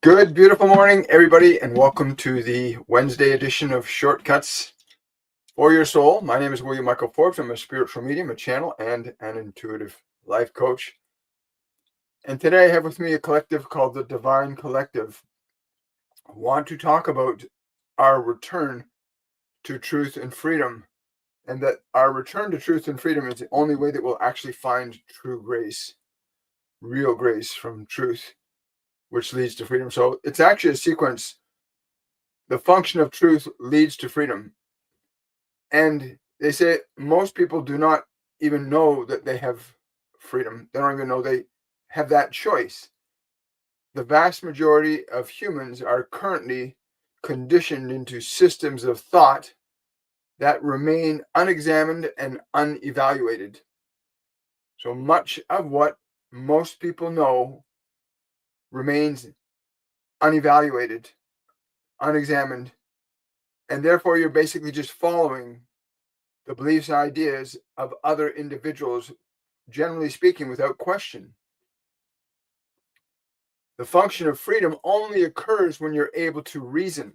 Good, beautiful morning, everybody, and welcome to the Wednesday edition of Shortcuts for Your Soul. My name is William Michael Forbes. I'm a spiritual medium, a channel, and an intuitive life coach. And today I have with me a collective called the Divine Collective. I want to talk about our return to truth and freedom, and that our return to truth and freedom is the only way that we'll actually find true grace, real grace from truth, which leads to freedom. So it's actually a sequence. The function of truth leads to freedom. And they say most people do not even know that they have freedom. They don't even know they have that choice. The vast majority of humans are currently conditioned into systems of thought that remain unexamined and unevaluated. So much of what most people know remains unevaluated, unexamined, and therefore you're basically just following the beliefs and ideas of other individuals, generally speaking, without question. The function of freedom only occurs when you're able to reason,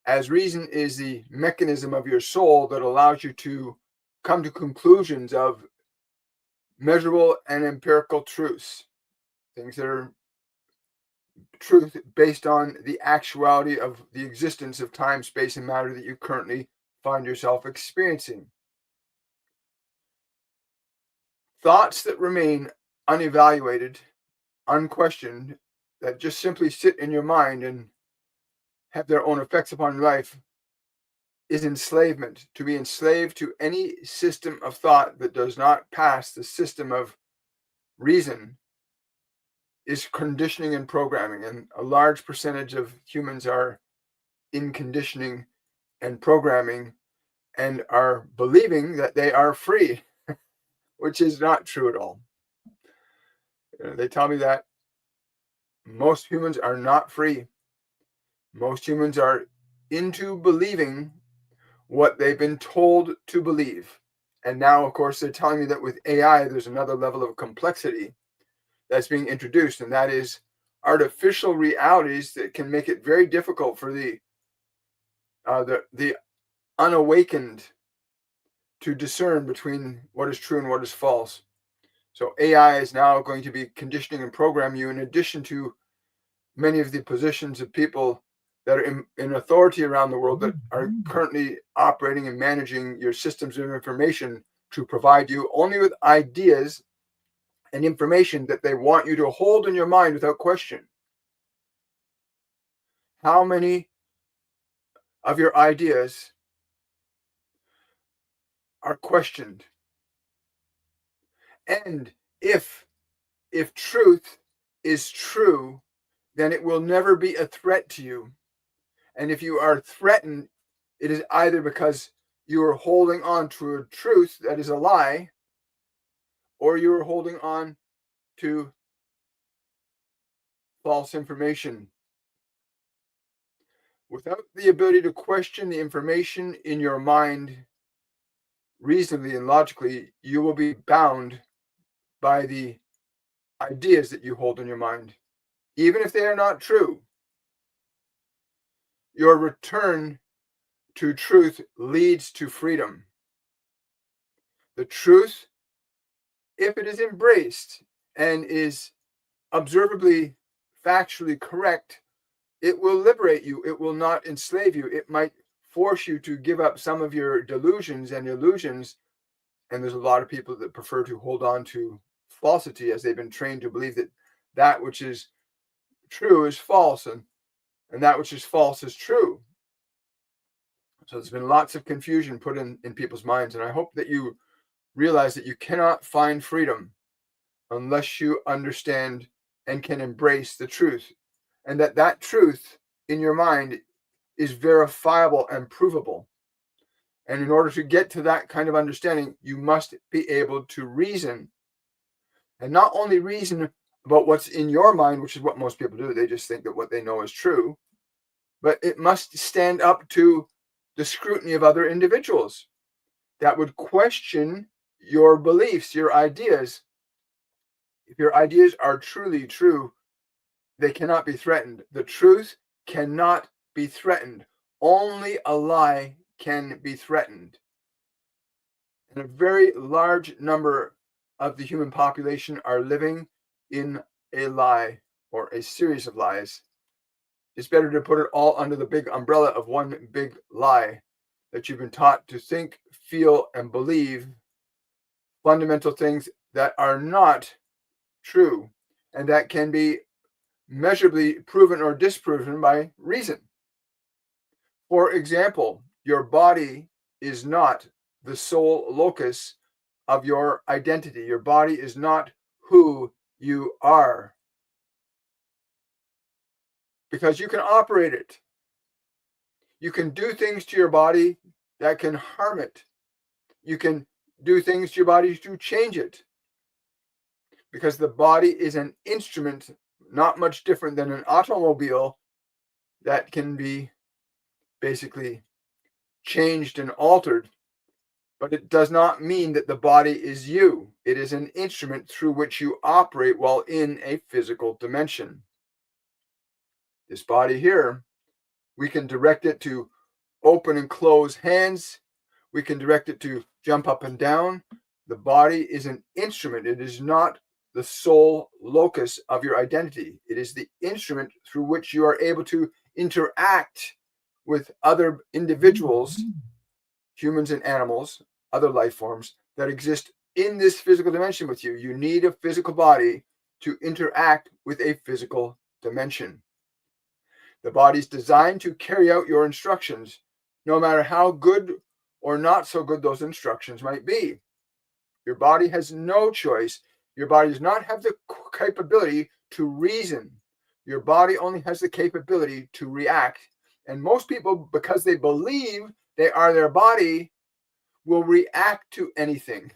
as reason is the mechanism of your soul that allows you to come to conclusions of measurable and empirical truths, things that are truth based on the actuality of the existence of time, space, and matter that you currently find yourself experiencing. Thoughts that remain unevaluated, unquestioned, that just simply sit in your mind and have their own effects upon your life, is enslavement. To be enslaved to any system of thought that does not pass the system of reason is conditioning and programming. And a large percentage of humans are in conditioning and programming and are believing that they are free, which is not true at all. They tell me that most humans are not free. Most humans are into believing what they've been told to believe. And now, of course, they're telling me that with AI, there's another level of complexity that's being introduced, and that is artificial realities that can make it very difficult for the unawakened to discern between what is true and what is false. So AI is now going to be conditioning and programming you, in addition to many of the positions of people that are in authority around the world that are currently operating and managing your systems of information to provide you only with ideas and information that they want you to hold in your mind without question. How many of your ideas are questioned? And if truth is true, then it will never be a threat to you. And if you are threatened, it is either because you are holding on to a truth that is a lie, or you are holding on to false information. Without the ability to question the information in your mind reasonably and logically, you will be bound by the ideas that you hold in your mind, even if they are not true. Your return to truth leads to freedom. The truth, if it is embraced and is observably, factually correct, it will liberate you. It will not enslave you. It might force you to give up some of your delusions and illusions. And there's a lot of people that prefer to hold on to falsity, as they've been trained to believe that that which is true is false, and that which is false is true. So there's been lots of confusion put in people's minds. And I hope that you realize that you cannot find freedom unless you understand and can embrace the truth, and that truth in your mind is verifiable and provable. And in order to get to that kind of understanding, you must be able to reason, and not only reason about what's in your mind, which is what most people do. They just think that what they know is true, but it must stand up to the scrutiny of other individuals that would question your beliefs, your ideas. If your ideas are truly true, They cannot be threatened. The truth cannot be threatened. Only a lie can be threatened. And a very large number of the human population are living in a lie or a series of lies. It's better to put it all under the big umbrella of one big lie that you've been taught to think, feel, and believe fundamental things that are not true and that can be measurably proven or disproven by reason. For example, your body is not the sole locus of your identity. Your body is not who you are, because you can operate it. You can do things to your body that can harm it. You can do things to your body to change it, because the body is an instrument, not much different than an automobile, that can be basically changed and altered. But it does not mean that the body is you. It is an instrument through which you operate while in a physical dimension. This body here, we can direct it to open and close hands. We can direct it to jump up and down. The body is an instrument. It is not the sole locus of your identity. It is the instrument through which you are able to interact with other individuals, humans and animals, other life forms that exist in this physical dimension with you. You need a physical body to interact with a physical dimension. The body is designed to carry out your instructions, no matter how good or not so good those instructions might be. Your body has no choice. Your body does not have the capability to reason. Your body only has the capability to react. And most people, because they believe they are their body, will react to anything.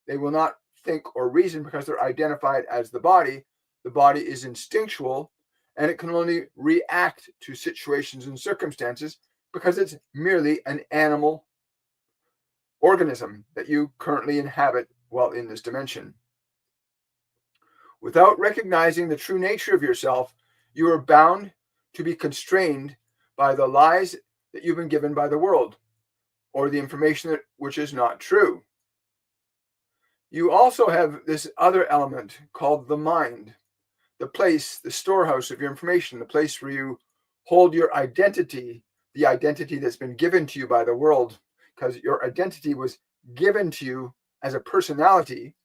They will not think or reason because they're identified as the body. The body is instinctual, and it can only react to situations and circumstances because it's merely an animal organism that you currently inhabit while in this dimension. Without recognizing the true nature of yourself, you are bound to be constrained by the lies that you've been given by the world, or the information which is not true. You also have this other element called the mind, the place, the storehouse of your information, the place where you hold your identity, the identity that's been given to you by the world, because your identity was given to you as a personality.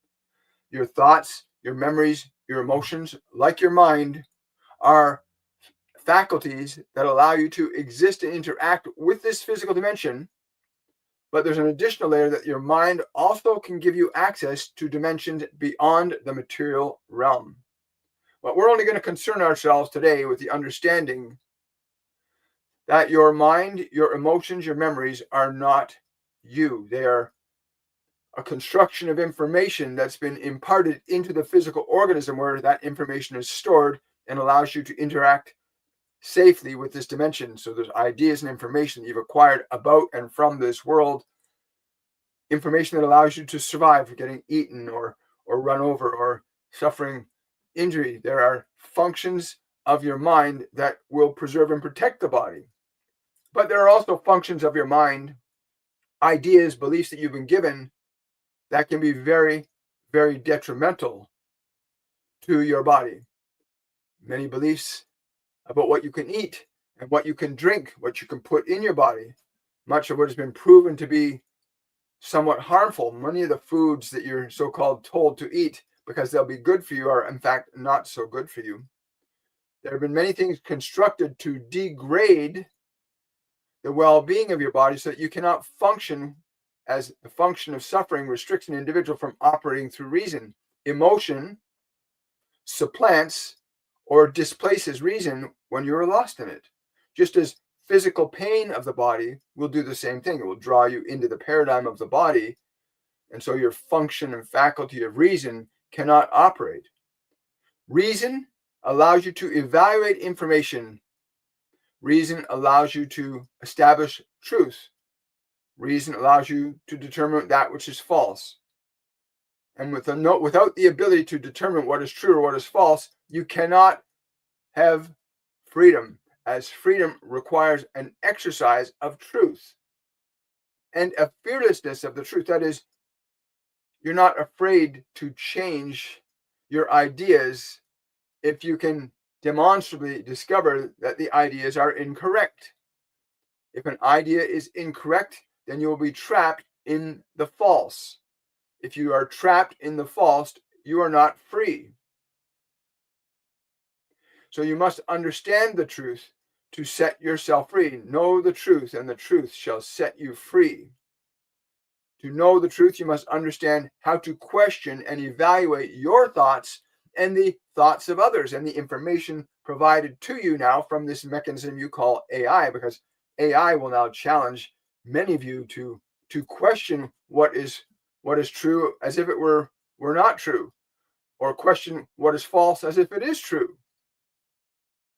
Your thoughts, your memories, your emotions, like your mind, are faculties that allow you to exist and interact with this physical dimension. But there's an additional layer that your mind also can give you access to dimensions beyond the material realm. But we're only going to concern ourselves today with the understanding that your mind, your emotions, your memories are not you. They are a construction of information that's been imparted into the physical organism, where that information is stored and allows you to interact safely with this dimension. So there's ideas and information that you've acquired about and from this world, information that allows you to survive getting eaten or run over or suffering injury. There are functions of your mind that will preserve and protect the body. But there are also functions of your mind, ideas, beliefs that you've been given that can be very, very detrimental to your body. Many beliefs about what you can eat and what you can drink, what you can put in your body, much of what has been proven to be somewhat harmful. Many of the foods that you're so-called told to eat because they'll be good for you are in fact not so good for you. There have been many things constructed to degrade the well-being of your body so that you cannot function, as the function of suffering restricts an individual from operating through reason. Emotion supplants or displaces reason when you are lost in it. Just as physical pain of the body will do the same thing. It will draw you into the paradigm of the body, and so your function and faculty of reason cannot operate. Reason allows you to evaluate information. Reason allows you to establish truth. Reason allows you to determine that which is false. And without the ability to determine what is true or what is false, you cannot have freedom, as freedom requires an exercise of truth and a fearlessness of the truth. That is, you're not afraid to change your ideas if you can demonstrably discover that the ideas are incorrect. If an idea is incorrect, then you will be trapped in the false. If you are trapped in the false, you are not free. So you must understand the truth to set yourself free. Know the truth, and the truth shall set you free. To know the truth, you must understand how to question and evaluate your thoughts and the thoughts of others and the information provided to you now from this mechanism you call AI, because AI will now challenge many of you to question what is true as if it were not true, or question what is false as if it is true.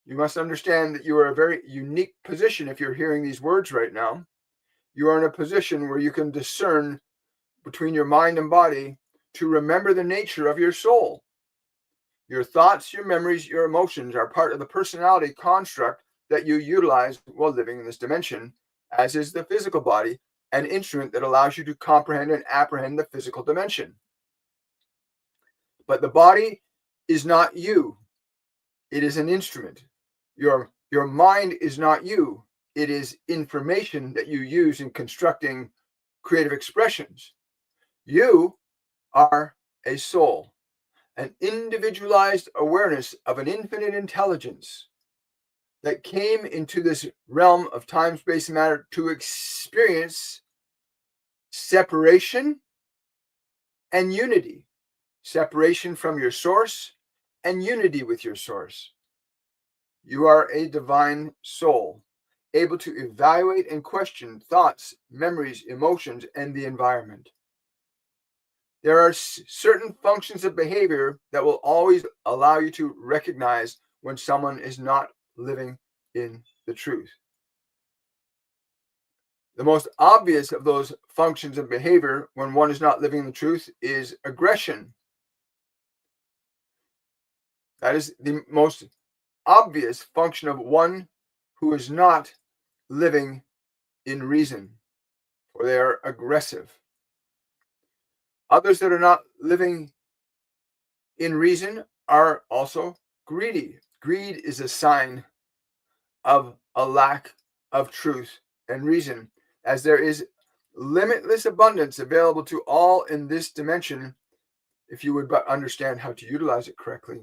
You must understand that you are in a very unique position if you're hearing these words right now. You are in a position where you can discern between your mind and body to remember the nature of your soul. Your thoughts, your memories, your emotions are part of the personality construct that you utilize while living in this dimension, as is the physical body, an instrument that allows you to comprehend and apprehend the physical dimension. But the body is not you. It is an instrument. Your mind is not you. It is information that you use in constructing creative expressions. You are a soul, an individualized awareness of an infinite intelligence that came into this realm of time, space, and matter to experience separation and unity. Separation from your source and unity with your source. You are a divine soul, able to evaluate and question thoughts, memories, emotions, and the environment. There are certain functions of behavior that will always allow you to recognize when someone is not living in the truth. The most obvious of those functions of behavior when one is not living in the truth is aggression. That is the most obvious function of one who is not living in reason, for they are aggressive. Others that are not living in reason are also greedy. Greed is a sign of a lack of truth and reason, as there is limitless abundance available to all in this dimension if you would but understand how to utilize it correctly.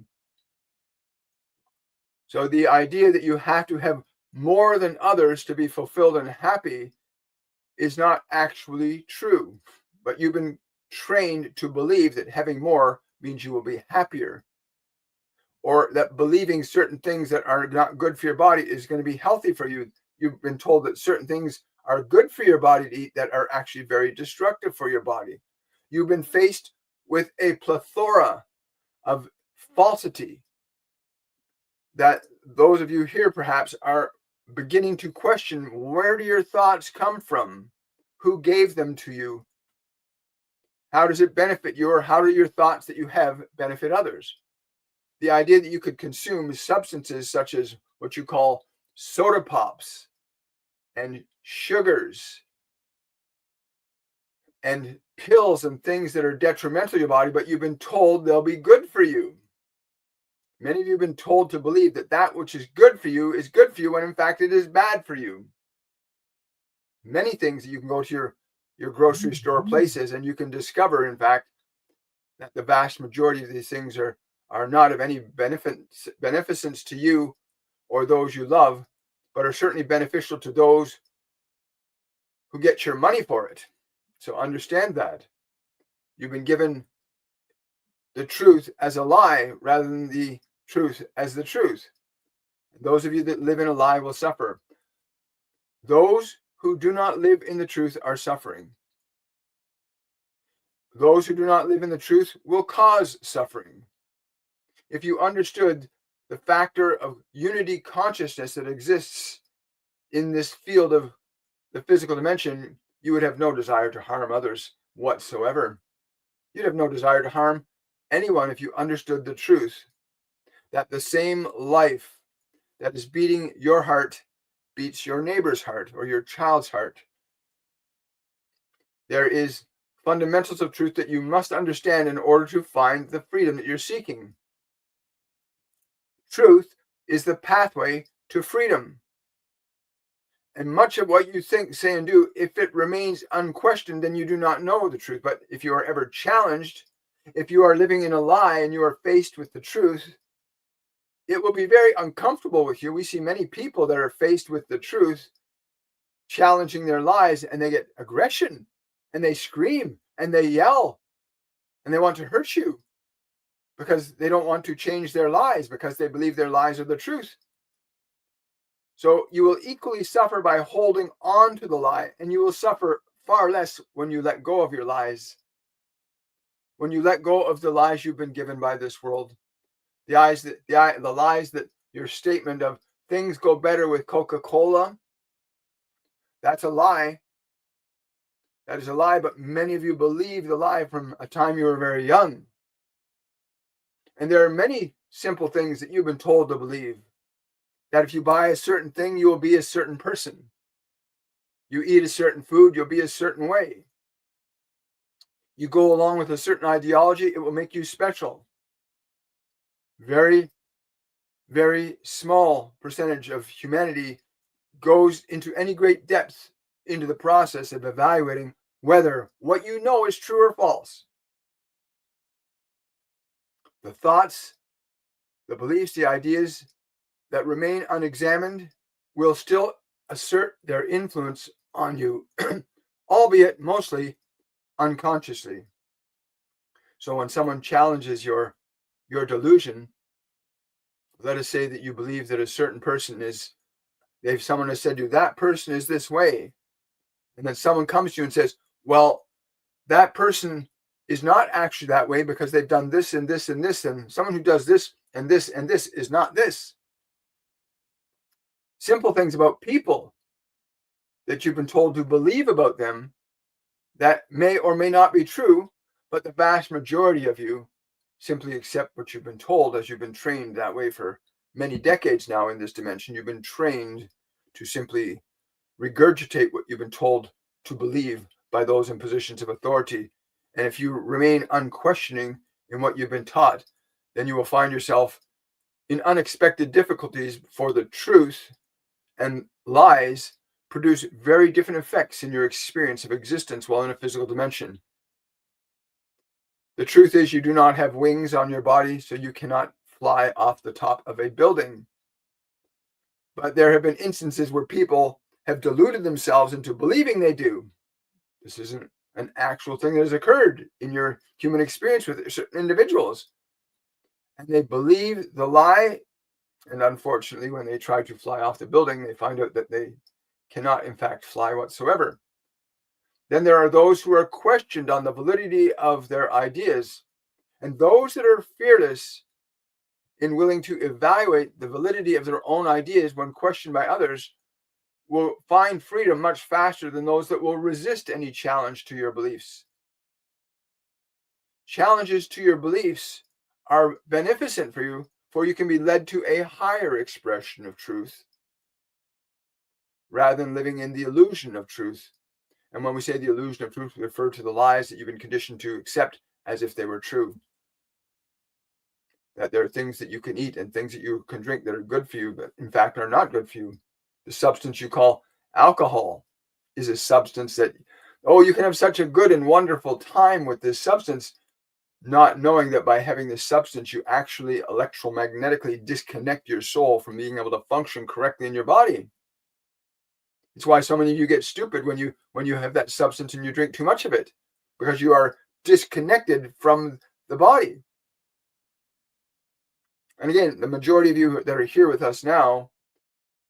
So the idea that you have to have more than others to be fulfilled and happy is not actually true, but you've been trained to believe that having more means you will be happier, or that believing certain things that are not good for your body is going to be healthy for you. You've been told that certain things are good for your body to eat that are actually very destructive for your body. You've been faced with a plethora of falsity that those of you here perhaps are beginning to question. Where do your thoughts come from? Who gave them to you? How does it benefit you, or how do your thoughts that you have benefit others? The idea that you could consume substances such as what you call soda pops and sugars and pills and things that are detrimental to your body, but you've been told they'll be good for you. Many of you have been told to believe that that which is good for you is good for you, when in fact it is bad for you. Many things that you can go to your grocery store places and you can discover, in fact, that the vast majority of these things are not of any beneficence to you or those you love, but are certainly beneficial to those who get your money for it. So understand that. You've been given the truth as a lie rather than the truth as the truth. Those of you that live in a lie will suffer. Those who do not live in the truth are suffering. Those who do not live in the truth will cause suffering. If you understood the factor of unity consciousness that exists in this field of the physical dimension, you would have no desire to harm others whatsoever. You'd have no desire to harm anyone if you understood the truth that the same life that is beating your heart beats your neighbor's heart or your child's heart. There is fundamentals of truth that you must understand in order to find the freedom that you're seeking. Truth is the pathway to freedom. And much of what you think, say, and do, if it remains unquestioned, then you do not know the truth. But if you are ever challenged, if you are living in a lie and you are faced with the truth, it will be very uncomfortable with you. We see many people that are faced with the truth, challenging their lies, and they get aggression, and they scream, and they yell, and they want to hurt you because they don't want to change their lies, because they believe their lies are the truth. So you will equally suffer by holding on to the lie, and you will suffer far less when you let go of your lies. When you let go of the lies you've been given by this world, the lies that your statement of things go better with Coca-Cola, that's a lie. That is a lie, but many of you believe the lie from a time you were very young. And there are many simple things that you've been told to believe. That if you buy a certain thing, you will be a certain person. You eat a certain food, you'll be a certain way. You go along with a certain ideology, it will make you special. Very, very small percentage of humanity goes into any great depth into the process of evaluating whether what you know is true or false. The thoughts, the beliefs, the ideas that remain unexamined will still assert their influence on you, albeit mostly unconsciously. So when someone challenges your delusion, let us say that you believe that a certain person is, if someone has said to you, that person is this way, and then someone comes to you and says, well, that person is not actually that way because they've done this and this and this, and someone who does this and this and this is not this. Simple things about people that you've been told to believe about them that may or may not be true, but the vast majority of you simply accept what you've been told, as you've been trained that way for many decades now in this dimension. You've been trained to simply regurgitate what you've been told to believe by those in positions of authority. And if you remain unquestioning in what you've been taught, then you will find yourself in unexpected difficulties, for the truth and lies produce very different effects in your experience of existence while in a physical dimension. The truth is, you do not have wings on your body, so you cannot fly off the top of a building. But there have been instances where people have deluded themselves into believing they do. This isn't an actual thing that has occurred in your human experience with certain individuals. And they believe the lie, and unfortunately, when they try to fly off the building, they find out that they cannot, in fact, fly whatsoever. Then there are those who are questioned on the validity of their ideas, and those that are fearless in willing to evaluate the validity of their own ideas when questioned by others will find freedom much faster than those that will resist any challenge to your beliefs. Challenges to your beliefs are beneficent for you can be led to a higher expression of truth rather than living in the illusion of truth. And when we say the illusion of truth, we refer to the lies that you've been conditioned to accept as if they were true. That there are things that you can eat and things that you can drink that are good for you, but in fact are not good for you. The substance you call alcohol is a substance that, oh, you can have such a good and wonderful time with this substance, not knowing that by having this substance, you actually electromagnetically disconnect your soul from being able to function correctly in your body. It's why so many of you get stupid when you have that substance and you drink too much of it, because you are disconnected from the body. And again, the majority of you that are here with us now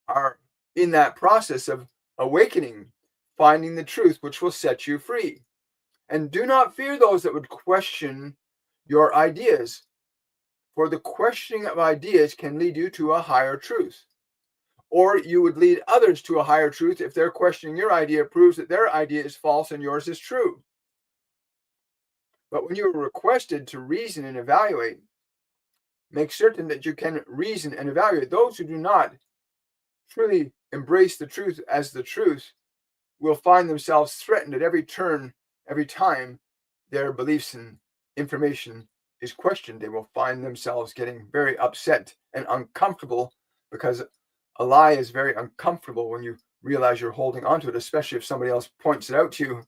are in that process of awakening, finding the truth, which will set you free. And do not fear those that would question your ideas, for the questioning of ideas can lead you to a higher truth. Or you would lead others to a higher truth if their questioning your idea proves that their idea is false and yours is true. But when you are requested to reason and evaluate, make certain that you can reason and evaluate. Those who do not truly embrace the truth as the truth will find themselves threatened at every turn, every time their beliefs and information is questioned. They will find themselves getting very upset and uncomfortable, because a lie is very uncomfortable when you realize you're holding onto it, especially if somebody else points it out to you.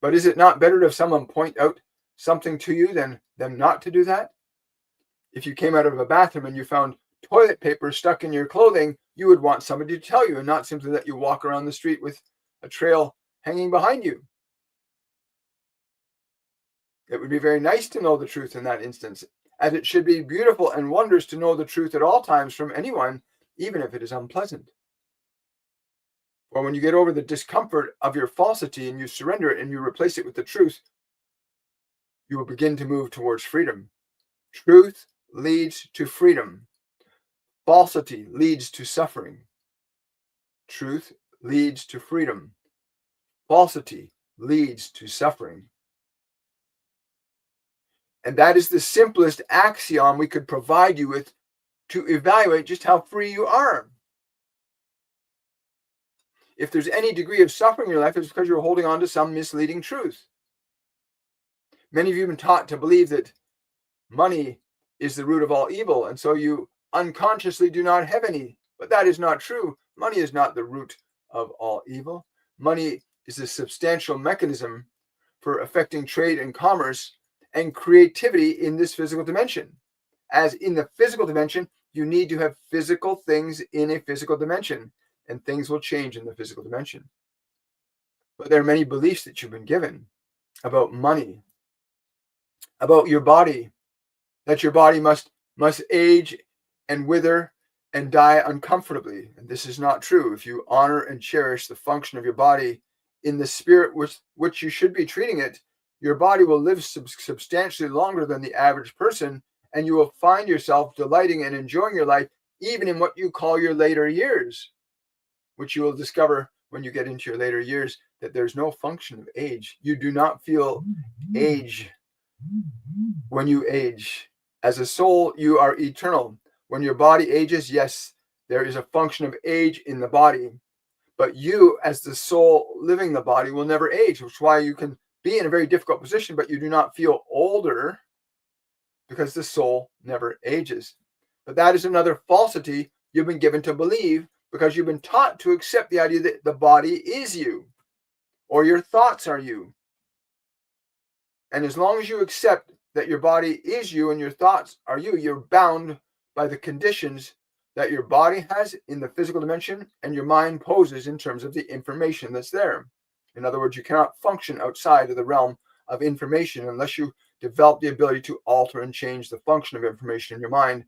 But is it not better to have someone point out something to you than them not to do that? If you came out of a bathroom and you found toilet paper stuck in your clothing, you would want somebody to tell you, and not simply let you walk around the street with a trail hanging behind you. It would be very nice to know the truth in that instance, as it should be beautiful and wondrous to know the truth at all times from anyone, even if it is unpleasant. Or when you get over the discomfort of your falsity and you surrender it and you replace it with the truth, you will begin to move towards freedom. Truth leads to freedom. Falsity leads to suffering. Truth leads to freedom. Falsity leads to suffering. And that is the simplest axiom we could provide you with to evaluate just how free you are. If there's any degree of suffering in your life, it's because you're holding on to some misleading truth. Many of you have been taught to believe that money is the root of all evil, and so you unconsciously do not have any. But that is not true. Money is not the root of all evil. Money is a substantial mechanism for affecting trade and commerce and creativity in this physical dimension. As in the physical dimension, you need to have physical things in a physical dimension, and things will change in the physical dimension. But there are many beliefs that you've been given about money, about your body, that your body must age and wither and die uncomfortably. And this is not true. If you honor and cherish the function of your body in the spirit with which you should be treating it, your body will live substantially longer than the average person, and you will find yourself delighting and enjoying your life even in what you call your later years, which you will discover when you get into your later years that there's no function of age. You do not feel age when you age. As a soul, you are eternal. When your body ages, yes, there is a function of age in the body, but you, as the soul living the body, will never age, which is why you can be in a very difficult position, but you do not feel older, because the soul never ages. But that is another falsity you've been given to believe, because you've been taught to accept the idea that the body is you, or your thoughts are you. And as long as you accept that your body is you and your thoughts are you, you're bound by the conditions that your body has in the physical dimension and your mind poses in terms of the information that's there. In other words, you cannot function outside of the realm of information unless you develop the ability to alter and change the function of information in your mind.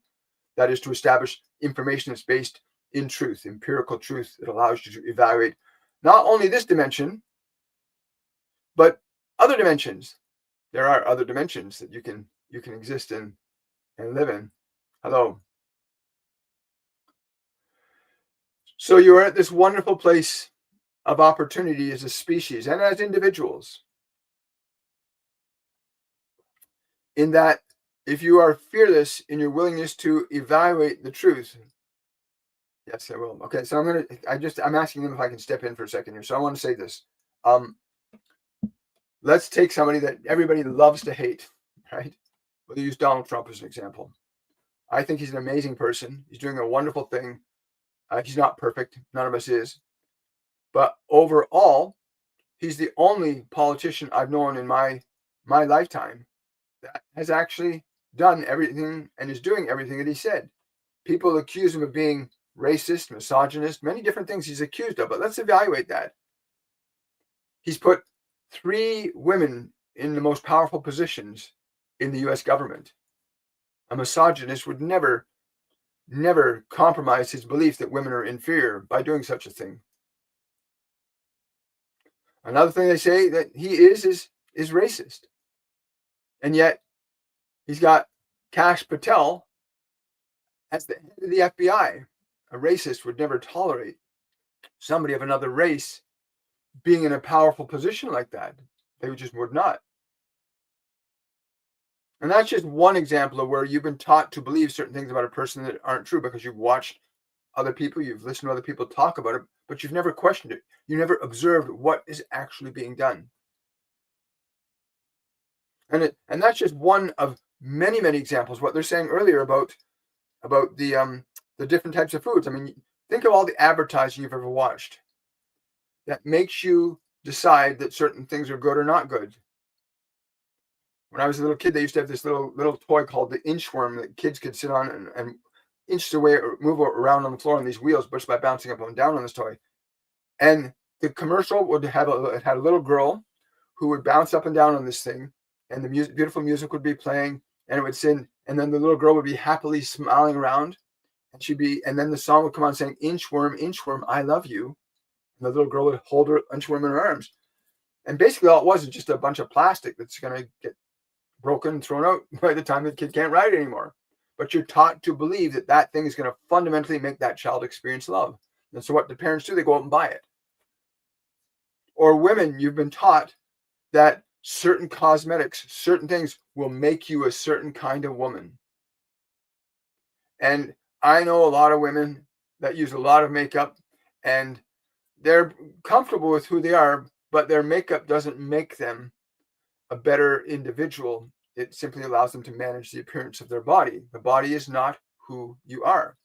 That is, to establish information that's based in truth, empirical truth that allows you to evaluate not only this dimension, but other dimensions. There are other dimensions that you can exist in and live in. Hello. So you are at this wonderful place of opportunity as a species and as individuals, in that if you are fearless in your willingness to evaluate the truth. Yes, I will. Okay, so I'm asking them if I can step in for a second here. So I want to say this. Let's take somebody that everybody loves to hate, right? We'll use Donald Trump as an example. I think he's an amazing person. He's doing a wonderful thing. He's not perfect. None of us is. But overall, he's the only politician I've known in my lifetime that has actually done everything and is doing everything that he said. People accuse him of being racist, misogynist, many different things he's accused of, but let's evaluate that. He's put 3 women in the most powerful positions in the US government. A misogynist would never compromise his belief that women are inferior by doing such a thing. Another thing they say that he is racist. And yet he's got Kash Patel as the head of the FBI. A racist would never tolerate somebody of another race being in a powerful position like that. They just would not. And that's just one example of where you've been taught to believe certain things about a person that aren't true because you've watched other people, you've listened to other people talk about it, but you've never questioned it. You never observed what is actually being done. And that's just one of many, many examples. What they're saying earlier about the different types of foods. I mean, think of all the advertising you've ever watched that makes you decide that certain things are good or not good. When I was a little kid, they used to have this little toy called the inchworm that kids could sit on and inch their way or move around on the floor on these wheels just by bouncing up and down on this toy. And the commercial would have it had a little girl who would bounce up and down on this thing, and the beautiful music would be playing, and it would sing, and then the little girl would be happily smiling around, and then the song would come on saying, inchworm, I love you. And the little girl would hold her inchworm in her arms. And basically all it was just a bunch of plastic that's going to get broken and thrown out by the time the kid can't ride it anymore. But you're taught to believe that that thing is going to fundamentally make that child experience love. And so what do parents do? They go out and buy it. Or women, you've been taught that certain cosmetics, certain things will make you a certain kind of woman. And I know a lot of women that use a lot of makeup and they're comfortable with who they are, but their makeup doesn't make them a better individual. It simply allows them to manage the appearance of their body. The body is not who you are.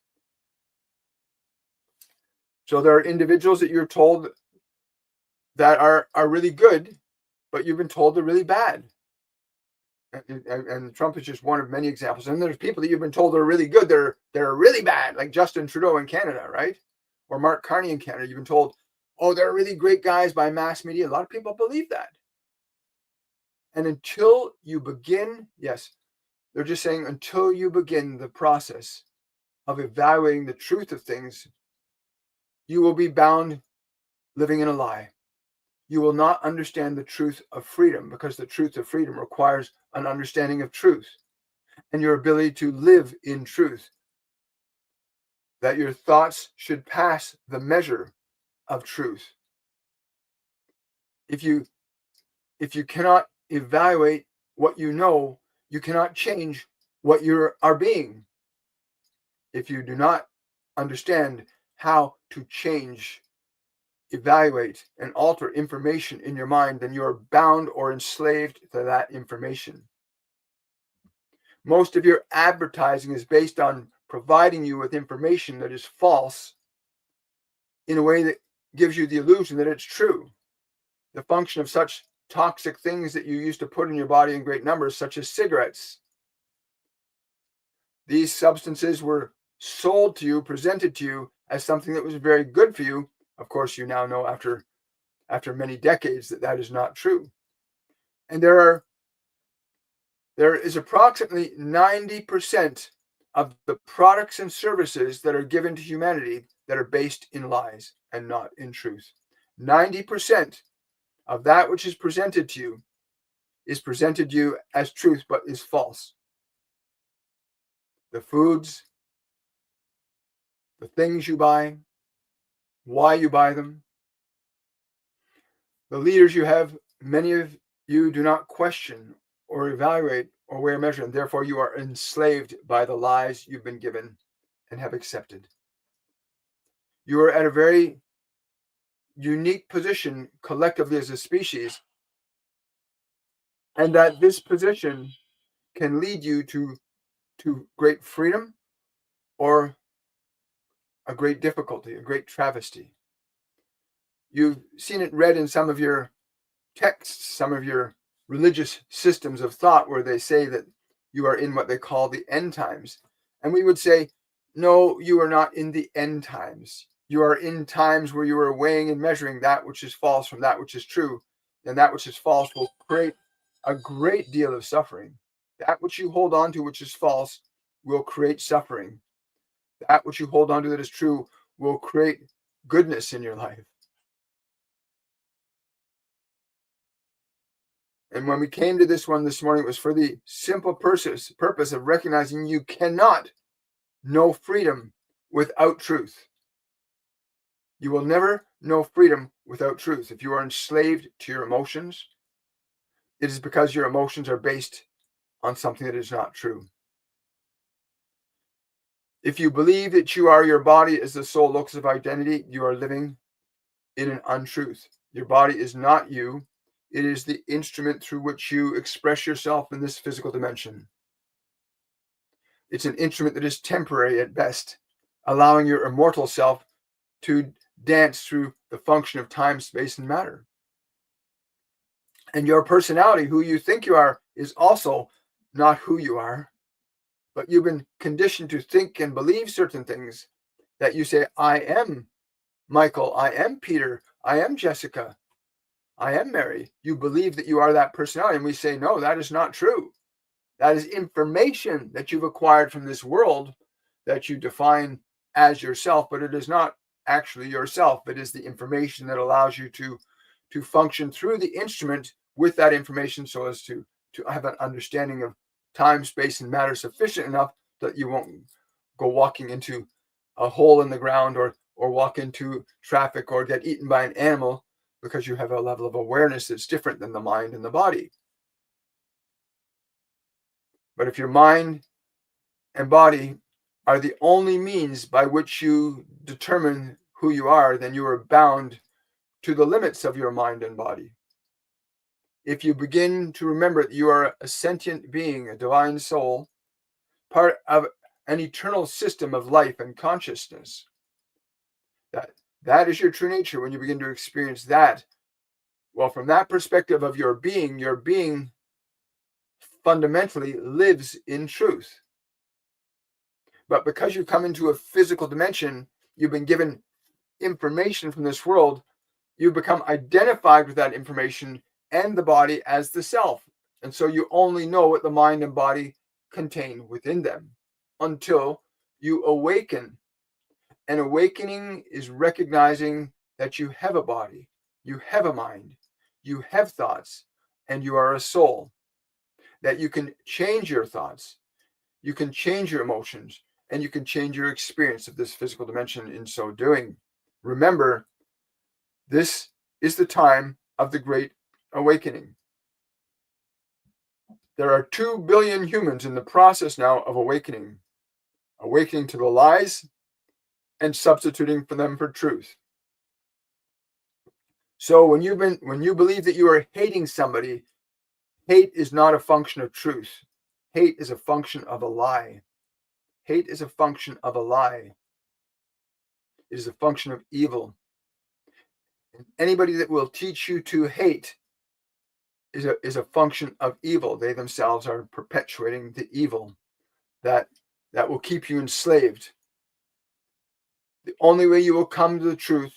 So there are individuals that you're told that are really good, but you've been told they're really bad. And Trump is just one of many examples. And there's people that you've been told are really good, they're really bad, like Justin Trudeau in Canada, right? Or Mark Carney in Canada. You've been told, oh, they're really great guys by mass media. A lot of people believe that. And until you begin, yes, they're just saying until you begin the process of evaluating the truth of things, you will be bound living in a lie. You will not understand the truth of freedom because the truth of freedom requires an understanding of truth and your ability to live in truth. That your thoughts should pass the measure of truth. If you cannot evaluate what you know, you cannot change what you are being. If you do not understand how to change, evaluate, and alter information in your mind, then you are bound or enslaved to that information. Most of your advertising is based on providing you with information that is false in a way that gives you the illusion that it's true. The function of such toxic things that you used to put in your body in great numbers, such as cigarettes. These substances were sold to you, presented to you as something that was very good for you. Of course, you now know after many decades that is not true. And there is approximately 90% of the products and services that are given to humanity that are based in lies and not in truth. 90% of that which is presented to you is presented to you as truth, but is false. The foods, the things you buy, why you buy them, the leaders you have, many of you do not question or evaluate or weigh a measure, and therefore you are enslaved by the lies you've been given and have accepted. You are at a very unique position collectively as a species, and that this position can lead you to great freedom or a great difficulty, a great travesty. You've seen it read in some of your texts, some of your religious systems of thought where they say that you are in what they call the end times. And we would say, no, you are not in the end times. You are in times where you are weighing and measuring that which is false from that which is true. And that which is false will create a great deal of suffering. That which you hold on to, which is false, will create suffering. That which you hold on to that is true will create goodness in your life. And when we came to this one this morning, it was for the simple purpose of recognizing you cannot know freedom without truth. You will never know freedom without truth. If you are enslaved to your emotions, it is because your emotions are based on something that is not true. If you believe that you are your body as the sole locus of identity, you are living in an untruth. Your body is not you. It is the instrument through which you express yourself in this physical dimension. It's an instrument that is temporary at best, allowing your immortal self to dance through the function of time, space, and matter. And your personality, who you think you are, is also not who you are. But you've been conditioned to think and believe certain things that you say, I am Michael, I am Peter, I am Jessica, I am Mary. You believe that you are that personality. And we say, no, that is not true. That is information that you've acquired from this world that you define as yourself, but it is not actually yourself. It is the information that allows you to function through the instrument with that information so as to have an understanding of time, space, and matter sufficient enough that you won't go walking into a hole in the ground or walk into traffic or get eaten by an animal because you have a level of awareness that's different than the mind and the body. But if your mind and body are the only means by which you determine who you are, then you are bound to the limits of your mind and body. If you begin to remember that you are a sentient being, a divine soul, part of an eternal system of life and consciousness, that is your true nature. When you begin to experience that, well, from that perspective of your being fundamentally lives in truth. But because you come into a physical dimension, you've been given information from this world, you become identified with that information and the body as the self. And so you only know what the mind and body contain within them until you awaken. And awakening is recognizing that you have a body, you have a mind, you have thoughts, and you are a soul. That you can change your thoughts, you can change your emotions, and you can change your experience of this physical dimension in so doing. Remember, this is the time of the Great Awakening. There are 2 billion humans in the process now of awakening to the lies and substituting for them for truth. So when you believe that you are hating somebody, hate is not a function of truth. Hate is a function of a lie. Hate is a function of a lie. It is a function of evil. And anybody that will teach you to hate is a function of evil. They themselves are perpetuating the evil that will keep you enslaved. The only way you will come to the truth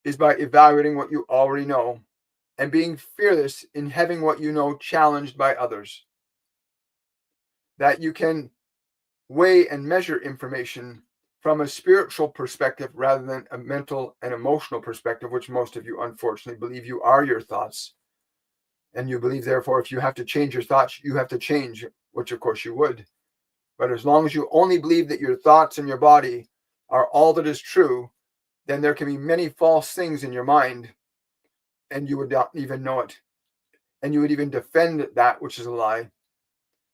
is by evaluating what you already know and being fearless in having what you know challenged by others. That you can weigh and measure information from a spiritual perspective rather than a mental and emotional perspective, which most of you unfortunately believe you are your thoughts. And you believe, therefore, if you have to change your thoughts, you have to change, which of course you would. But as long as you only believe that your thoughts and your body are all that is true, then there can be many false things in your mind, and you would not even know it. And you would even defend that which is a lie,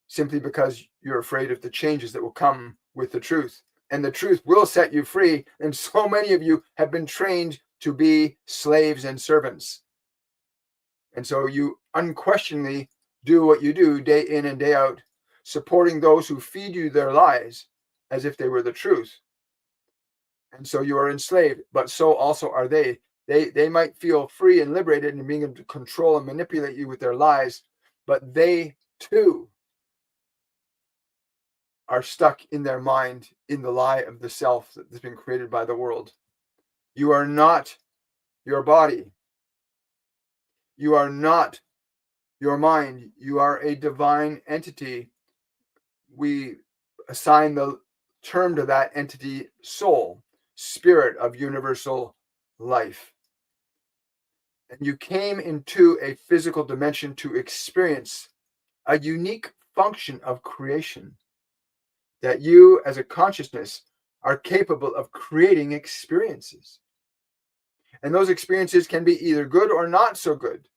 simply because you're afraid of the changes that will come with the truth. And the truth will set you free. And so many of you have been trained to be slaves and servants. And so you unquestioningly do what you do day in and day out, supporting those who feed you their lies as if they were the truth. And so you are enslaved, but so also are they. They might feel free and liberated and being able to control and manipulate you with their lies, but they too are stuck in their mind in the lie of the self that has been created by the world. You are not your body. You are not your mind. You are a divine entity. We assign the term to that entity soul, spirit of universal life. And you came into a physical dimension to experience a unique function of creation, that you as a consciousness are capable of creating experiences. And those experiences can be either good or not so good.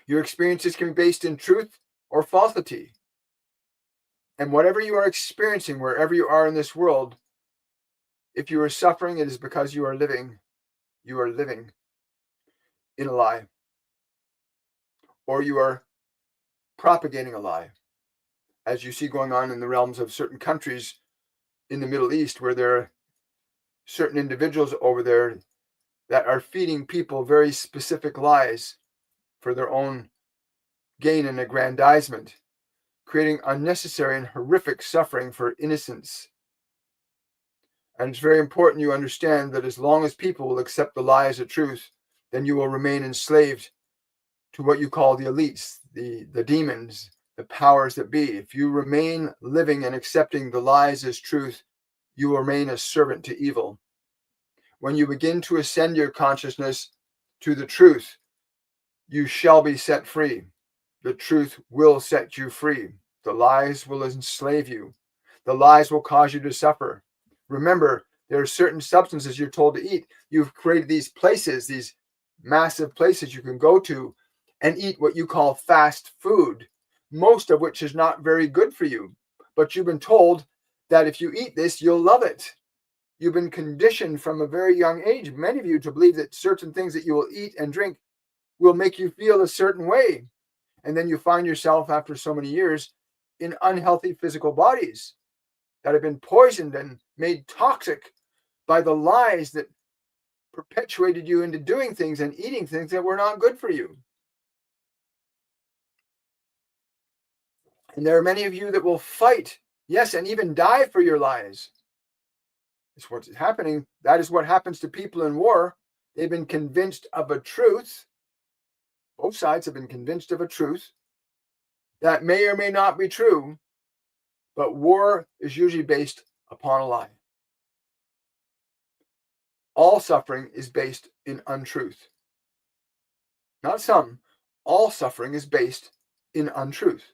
Your experiences can be based in truth or falsity. And whatever you are experiencing, wherever you are in this world, if you are suffering, it is because you are living in a lie, or you are propagating a lie, as you see going on in the realms of certain countries in the Middle East, where there are certain individuals over there that are feeding people very specific lies for their own gain and aggrandizement, creating unnecessary and horrific suffering for innocents. And it's very important you understand that as long as people will accept the lie as a truth, then you will remain enslaved to what you call the elites, the demons, the powers that be. If you remain living and accepting the lies as truth, you will remain a servant to evil. When you begin to ascend your consciousness to the truth, you shall be set free. The truth will set you free. The lies will enslave you. The lies will cause you to suffer. Remember, there are certain substances you're told to eat. You've created these places, these massive places you can go to and eat what you call fast food, most of which is not very good for you. But you've been told that if you eat this, you'll love it. You've been conditioned from a very young age, many of you, to believe that certain things that you will eat and drink will make you feel a certain way. And then you find yourself after so many years in unhealthy physical bodies that have been poisoned and made toxic by the lies that perpetuated you into doing things and eating things that were not good for you. And there are many of you that will fight, yes, and even die for your lies. It's what's happening. That is what happens to people in war. They've been convinced of a truth. Both sides have been convinced of a truth that may or may not be true, but war is usually based upon a lie. All suffering is based in untruth. Not some. All suffering is based in untruth.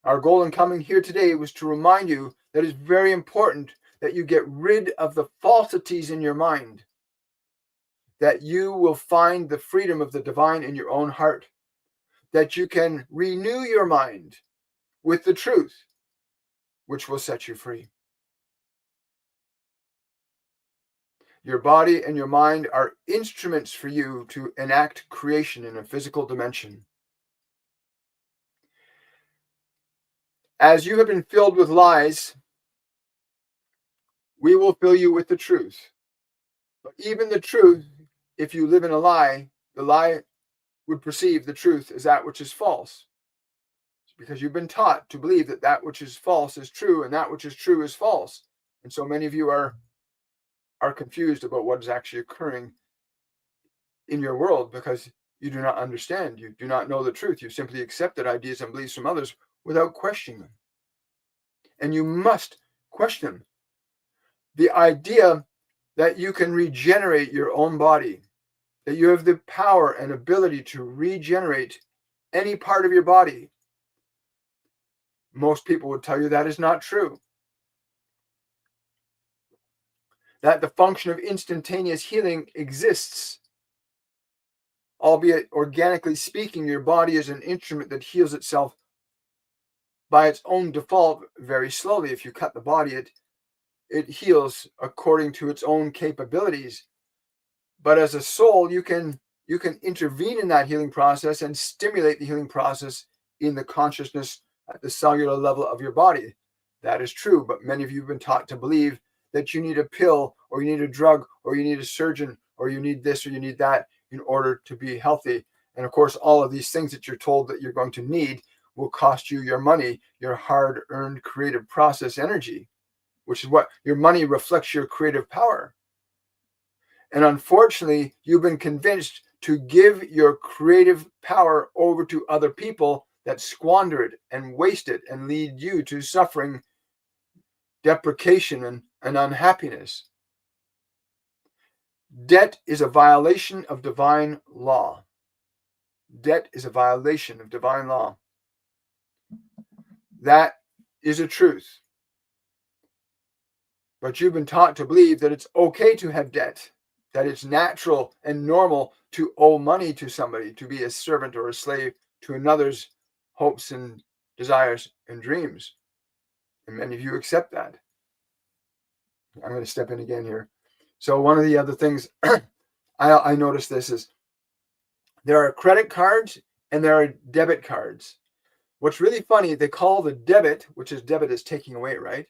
Our goal in coming here today was to remind you that it's very important that you get rid of the falsities in your mind, that you will find the freedom of the divine in your own heart, that you can renew your mind with the truth, which will set you free. Your body and your mind are instruments for you to enact creation in a physical dimension. As you have been filled with lies, we will fill you with the truth. But even the truth, if you live in a lie, the lie would perceive the truth as that which is false. Because you've been taught to believe that that which is false is true and that which is true is false. And so many of you are confused about what is actually occurring in your world because you do not understand. You do not know the truth. You simply accepted ideas and beliefs from others without questioning them. And you must question them. The idea that you can regenerate your own body, that you have the power and ability to regenerate any part of your body, most people would tell you that is not true. That the function of instantaneous healing exists, albeit organically speaking, your body is an instrument that heals itself by its own default very slowly. If you cut the body, it heals according to its own capabilities. But as a soul, you can intervene in that healing process and stimulate the healing process in the consciousness at the cellular level of your body. That is true, but many of you have been taught to believe that you need a pill or you need a drug or you need a surgeon or you need this or you need that in order to be healthy. And of course, all of these things that you're told that you're going to need will cost you your money, your hard-earned creative process energy, which is what your money reflects, your creative power. And unfortunately, you've been convinced to give your creative power over to other people that squander it and waste it and lead you to suffering, deprecation, and unhappiness. Debt is a violation of divine law. Debt is a violation of divine law. That is a truth. But you've been taught to believe that it's okay to have debt. that it's natural and normal to owe money to somebody, to be a servant or a slave to another's hopes and desires and dreams. And many of you accept that. I'm going to step in again here. So one of the other things I noticed this is there are credit cards and there are debit cards. What's really funny, they call the debit, which is debit is taking away, right?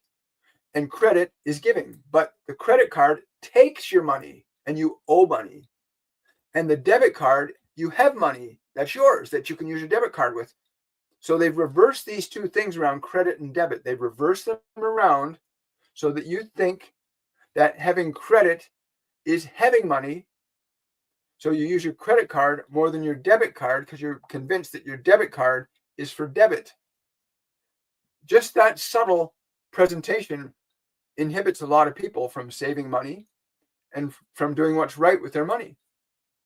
And credit is giving. But the credit card takes your money and you owe money. And the debit card, you have money that's yours that you can use your debit card with. So they've reversed these two things around, credit and debit. They've reversed them around so that you think that having credit is having money. So you use your credit card more than your debit card because you're convinced that your debit card is for debit. Just that subtle presentation inhibits a lot of people from saving money and from doing what's right with their money,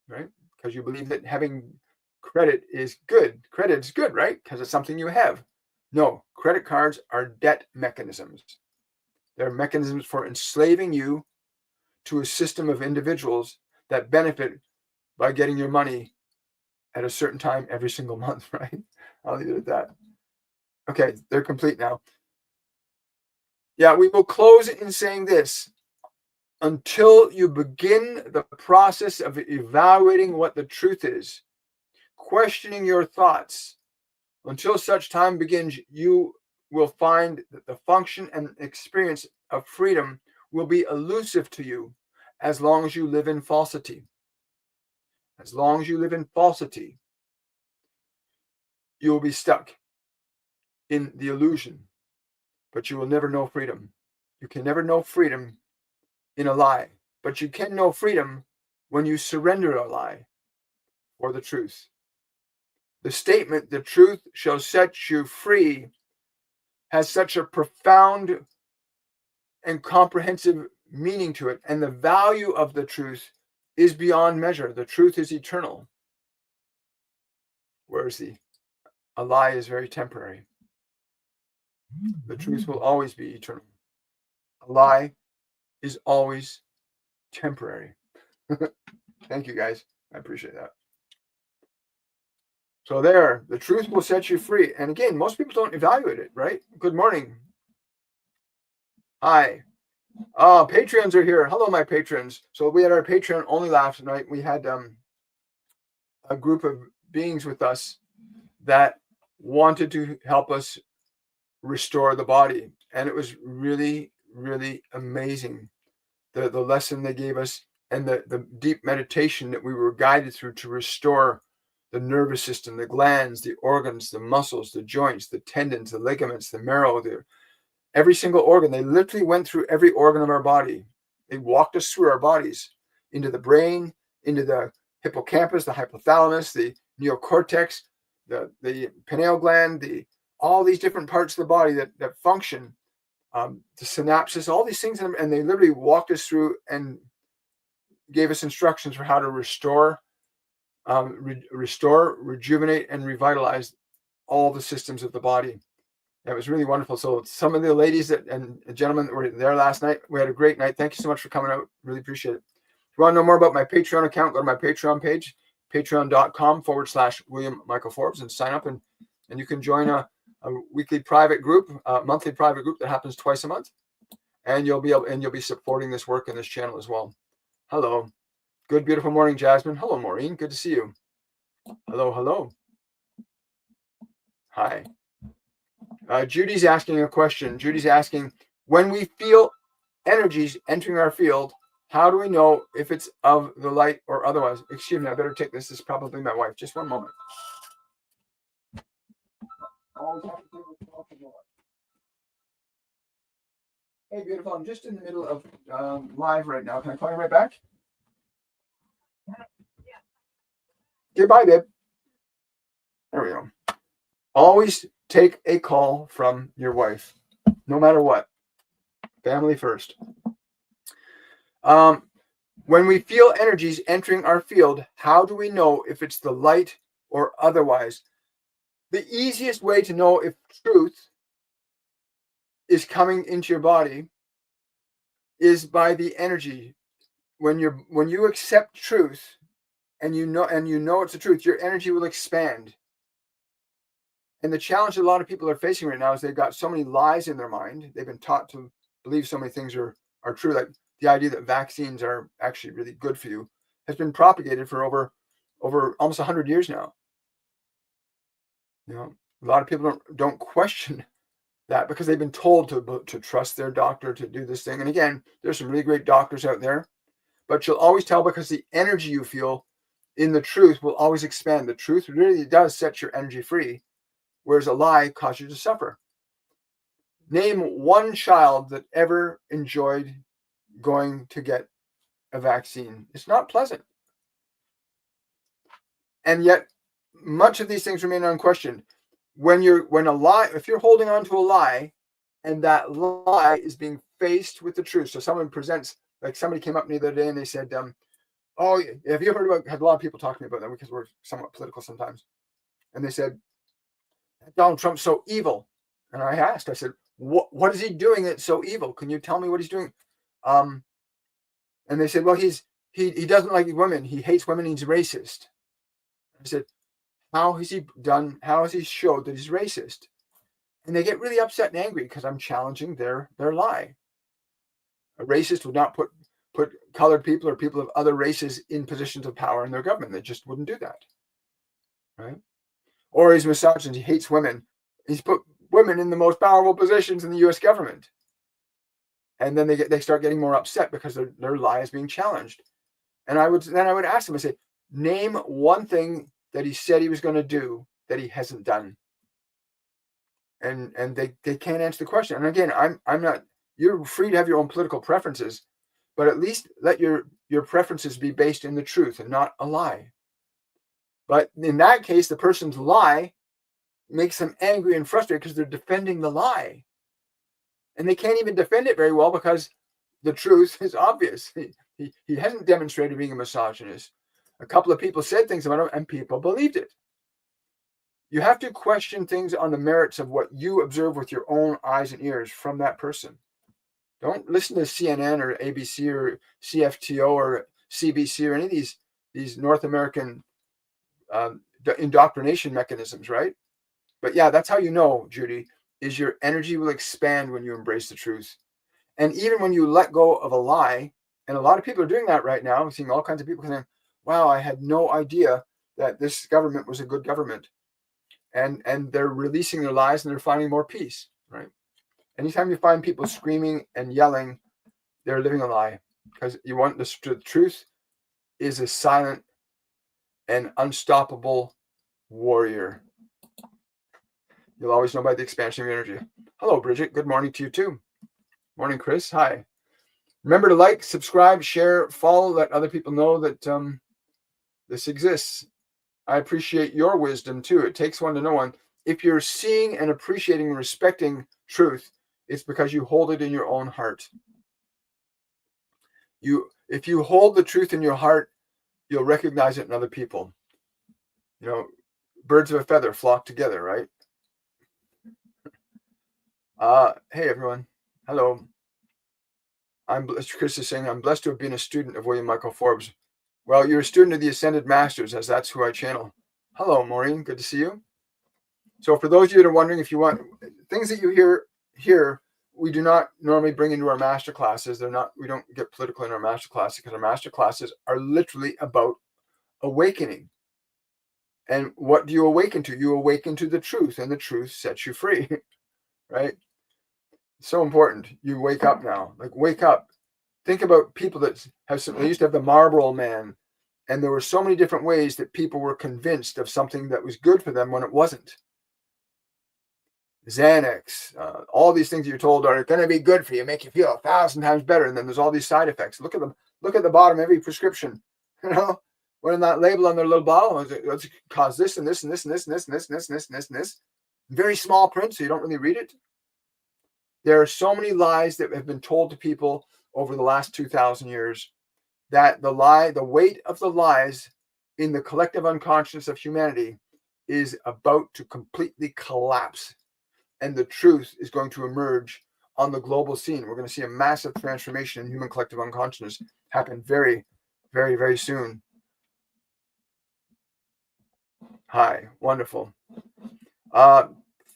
right? Because you believe that having credit is good. Credit is good, right? Because it's something you have. No, credit cards are debt mechanisms. They're mechanisms for enslaving you to a system of individuals that benefit by getting your money at a certain time every single month, right? I'll leave it at that. Okay, they're complete now. Yeah, we will close in saying this. Until you begin the process of evaluating what the truth is, questioning your thoughts, until such time begins, you will find that the function and experience of freedom will be elusive to you as long as you live in falsity. As long as you live in falsity, you will be stuck in the illusion, but you will never know freedom. You can never know freedom in a lie, but you can know freedom when you surrender a lie for the truth. The statement, the truth shall set you free, has such a profound and comprehensive meaning to it. And the value of the truth is beyond measure. The truth is eternal, whereas a lie is very temporary. The truth will always be eternal. A lie is always temporary. Thank you, guys. I appreciate that. So there, the truth will set you free. And again, most people don't evaluate it, right? Good morning. Hi. Patrons are here. Hello, my patrons. So we had our Patreon only last night. We had a group of beings with us that wanted to help us restore the body. And it was really, really amazing. The lesson they gave us and the deep meditation that we were guided through to restore the nervous system, the glands, the organs, the muscles, the joints, the tendons, the ligaments, the marrow, every single organ. They literally went through every organ of our body. They walked us through our bodies into the brain, into the hippocampus, the hypothalamus, the neocortex, the pineal gland, all these different parts of the body that function, the synapses, all these things. And they literally walked us through and gave us instructions for how to restore, rejuvenate, and revitalize all the systems of the body. That was really wonderful. So some of the ladies and gentlemen that were there last night, we had a great night. Thank you so much for coming out. Really appreciate it. If you want to know more about my Patreon account, go to my Patreon page, patreon.com/William Michael Forbes, and sign up. And you can join a weekly private group, monthly private group that happens twice a month. And you'll be supporting this work in this channel as well. Hello. Good, beautiful morning, Jasmine. Hello, Maureen. Good to see you. Hello, hello. Hi. Judy's asking a question. Judy's asking, when we feel energies entering our field, how do we know if it's of the light or otherwise? Excuse me, I better take this. This is probably my wife. Just one moment. Hey, beautiful. I'm just in the middle of live right now. Can I call you right back? Goodbye, babe. There we go. Always take a call from your wife, no matter what. Family first. When we feel energies entering our field, how do we know if it's the light or otherwise? The easiest way to know if truth is coming into your body is by the energy when you accept truth and you know it's the truth, your energy will expand. And the challenge that a lot of people are facing right now is they've got so many lies in their mind. They've been taught to believe so many things are true. Like the idea that vaccines are actually really good for you has been propagated for over almost 100 years now. A lot of people don't question that because they've been told to trust their doctor to do this thing. And again, there's some really great doctors out there, but you'll always tell because the energy you feel in the truth will always expand. The truth really does set your energy free, whereas a lie causes you to suffer. Name one child that ever enjoyed going to get a vaccine. It's not pleasant. And yet, much of these things remain unquestioned. If you're holding on to a lie, and that lie is being faced with the truth. So someone presents, like somebody came up to me the other day and they said, "Oh, have you heard about?" Had a lot of people talk to me about that because we're somewhat political sometimes. And they said, "Donald Trump's so evil." And I asked, I said, "What is he doing that's so evil? Can you tell me what he's doing?" And they said, "Well, he doesn't like women. He hates women. He's racist." I said, how has he showed that he's racist? And they get really upset and angry because I'm challenging their lie. A racist would not put colored people or people of other races in positions of power in their government. They just wouldn't do that, right? Or he's misogynist. He hates women. He's put women in the most powerful positions in the U.S. government. And then they start getting more upset because their lie is being challenged. And I would ask them, I say, name one thing that he said he was going to do that he hasn't done. And they can't answer the question. And again, I'm not, you're free to have your own political preferences, but at least let your preferences be based in the truth and not a lie. But in that case, the person's lie makes them angry and frustrated because they're defending the lie. And they can't even defend it very well because the truth is obvious. He hasn't demonstrated being a misogynist. A couple of people said things about him and people believed it. You have to question things on the merits of what you observe with your own eyes and ears from that person. Don't listen to CNN or ABC or CFTO or CBC or any of these North American indoctrination mechanisms, right? But yeah, that's how you know, Judy, is your energy will expand when you embrace the truth. And even when you let go of a lie, and a lot of people are doing that right now, I'm seeing all kinds of people saying, wow, I had no idea that this government was a good government. And they're releasing their lies and they're finding more peace, right? Anytime you find people screaming and yelling, they're living a lie, because you want the truth is a silent and unstoppable warrior. You'll always know by the expansion of your energy. Hello, Bridget. Good morning to you too. Morning, Chris. Hi. Remember to like, subscribe, share, follow, let other people know that this exists. I appreciate your wisdom too. It takes one to know one. If you're seeing and appreciating and respecting truth, it's because you hold it in your own heart. If you hold the truth in your heart, you'll recognize it in other people. Birds of a feather flock together, right? Hey everyone. Hello. Chris is saying, I'm blessed to have been a student of William Michael Forbes. Well, you're a student of the Ascended Masters, as that's who I channel. Hello, Maureen. Good to see you. So for those of you that are wondering, if you want things that you hear here, we do not normally bring into our master classes. We don't get political in our master classes because our master classes are literally about awakening. And what do you awaken to? You awaken to the truth, and the truth sets you free, right? It's so important. You wake up now. Like, wake up. Think about people that they used to have the Marlboro Man, and there were so many different ways that people were convinced of something that was good for them when it wasn't. Xanax, all these things you're told are going to be good for you, make you feel 1,000 times better, and then there's all these side effects. Look at them. Look at the bottom of every prescription. When that label on their little bottle, it's cause this and this and this and this and this and this and this and this and this and this. Very small print, so you don't really read it. There are so many lies that have been told to people over the last 2,000 years that the weight of the lies in the collective unconscious of humanity is about to completely collapse. And the truth is going to emerge on the global scene. We're going to see a massive transformation in human collective unconsciousness happen very, very, very soon. Hi, wonderful.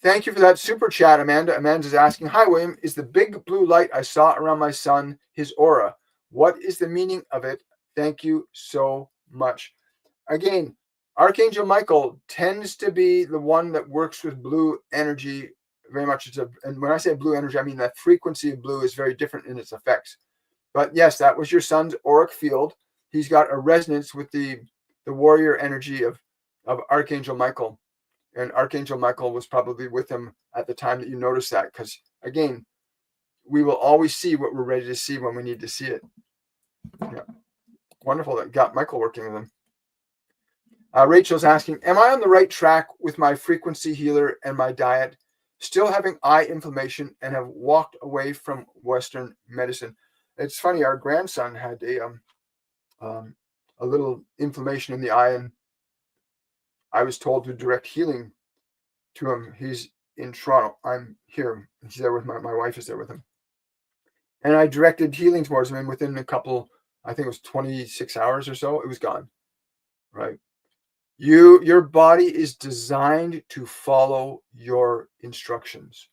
Thank you for that super chat, Amanda. Amanda's asking, hi, William, is the big blue light I saw around my son his aura? What is the meaning of it? Thank you so much. Again, Archangel Michael tends to be the one that works with blue energy very much. And when I say blue energy, I mean the frequency of blue is very different in its effects. But yes, that was your son's auric field. He's got a resonance with the warrior energy of Archangel Michael. And Archangel Michael was probably with him at the time that you noticed that. Because again, we will always see what we're ready to see when we need to see it. Yeah. Wonderful that got Michael working with him. Rachel's asking, am I on the right track with my frequency healer and my diet? Still having eye inflammation and have walked away from Western medicine. It's funny, our grandson had a little inflammation in the eye, and I was told to direct healing to him. He's in Toronto. I'm here. He's there with my wife is there with him. And I directed healing towards him, and within a couple, I think it was 26 hours or so, it was gone. Right. Your body is designed to follow your instructions.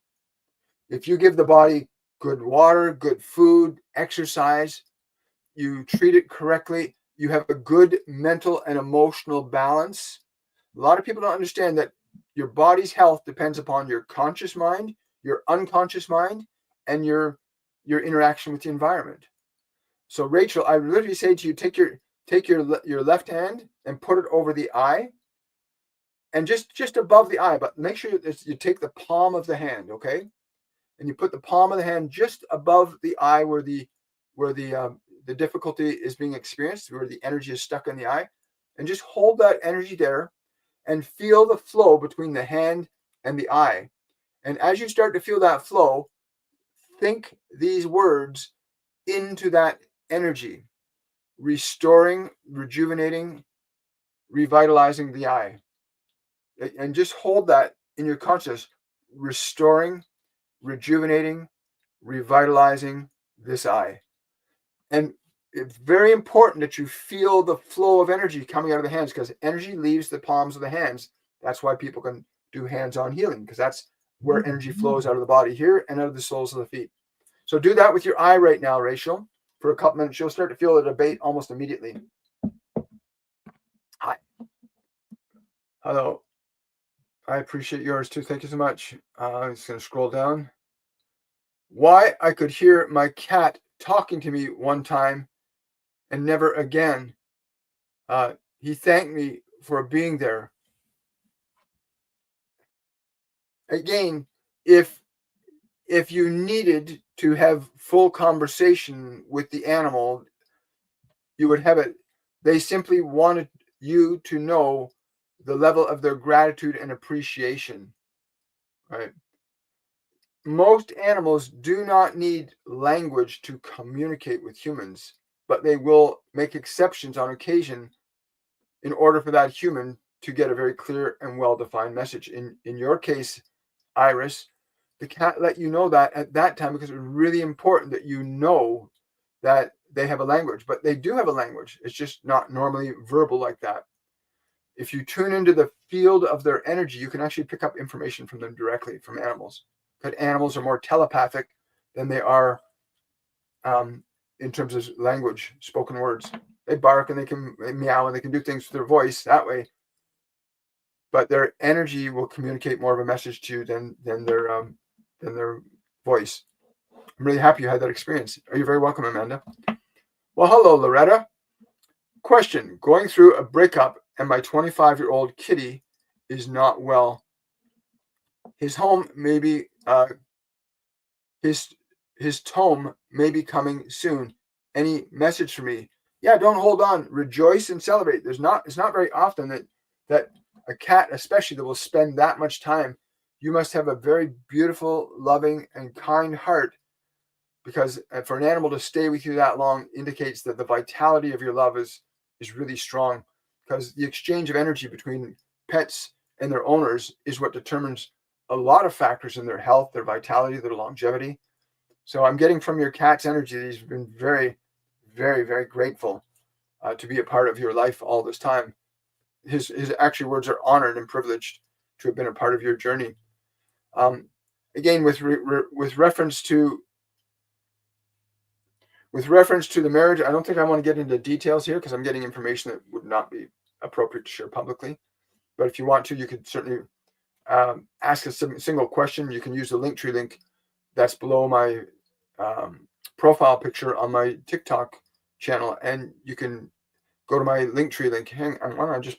If you give the body good water, good food, exercise, you treat it correctly, you have a good mental and emotional balance. A lot of people don't understand that your body's health depends upon your conscious mind, your unconscious mind, and your interaction with the environment. So Rachel, I literally say to you, take your left hand and put it over the eye, and just above the eye, but make sure you take the palm of the hand, okay? And you put the palm of the hand just above the eye where the difficulty is being experienced, where the energy is stuck in the eye, and just hold that energy there and feel the flow between the hand and the eye. And as you start to feel that flow, think these words into that energy: restoring, rejuvenating, revitalizing the eye. And just hold that in your consciousness: restoring, rejuvenating, revitalizing this eye. And it's very important that you feel the flow of energy coming out of the hands, because energy leaves the palms of the hands. That's why people can do hands-on healing, because that's where energy flows out of the body here and out of the soles of the feet. So do that with your eye right now, Rachel, for a couple minutes. You'll start to feel it abate almost immediately. Hi. Hello. I appreciate yours too. Thank you so much. I'm just going to scroll down. Why I could hear my cat talking to me one time and never again. He thanked me for being there. Again, if you needed to have full conversation with the animal, you would have it. They simply wanted you to know the level of their gratitude and appreciation, right? Most animals do not need language to communicate with humans, but they will make exceptions on occasion in order for that human to get a very clear and well-defined message. In your case, Iris, the cat let you know that at that time because it was really important that you know that they have a language, but they do have a language. It's just not normally verbal like that. If you tune into the field of their energy, you can actually pick up information from them directly from animals. But animals are more telepathic than they are in terms of language, spoken words. They bark and they can meow and they can do things with their voice that way. But their energy will communicate more of a message to you than their voice. I'm really happy you had that experience. Are you very welcome, Amanda? Well, hello, Loretta. Question: going through a breakup and my 25-year-old kitty is not well. His home may be his tome may be coming soon. Any message for me? Yeah, don't hold on. Rejoice and celebrate. It's not very often that a cat, especially, that will spend that much time. You must have a very beautiful, loving, and kind heart, because for an animal to stay with you that long indicates that the vitality of your love is really strong, because the exchange of energy between pets and their owners is what determines a lot of factors in their health, their vitality, their longevity. So I'm getting from your cat's energy that he's been very, very, very grateful to be a part of your life all this time. His actual words are honored and privileged to have been a part of your journey. Again, with reference to the marriage, I don't think I want to get into details here because I'm getting information that would not be appropriate to share publicly. But if you want to, you could certainly ask a single question. You can use the Linktree link that's below my profile picture on my TikTok channel, and you can go to my Linktree link. Hang on, why don't I just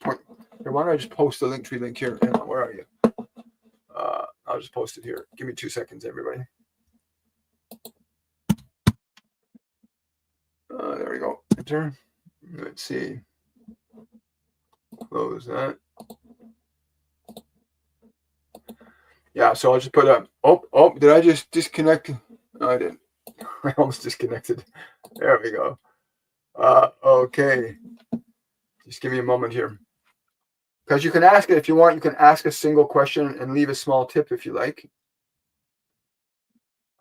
post the Linktree link here? Hang on, where are you? I'll just post it here. Give me 2 seconds, everybody. There we go. Enter. Let's see. Close that. Yeah, so I'll just put up. Oh, did I just disconnect? No, I didn't. I almost disconnected. There we go. Okay. Just give me a moment here. Because you can ask it if you want. You can ask a single question and leave a small tip if you like.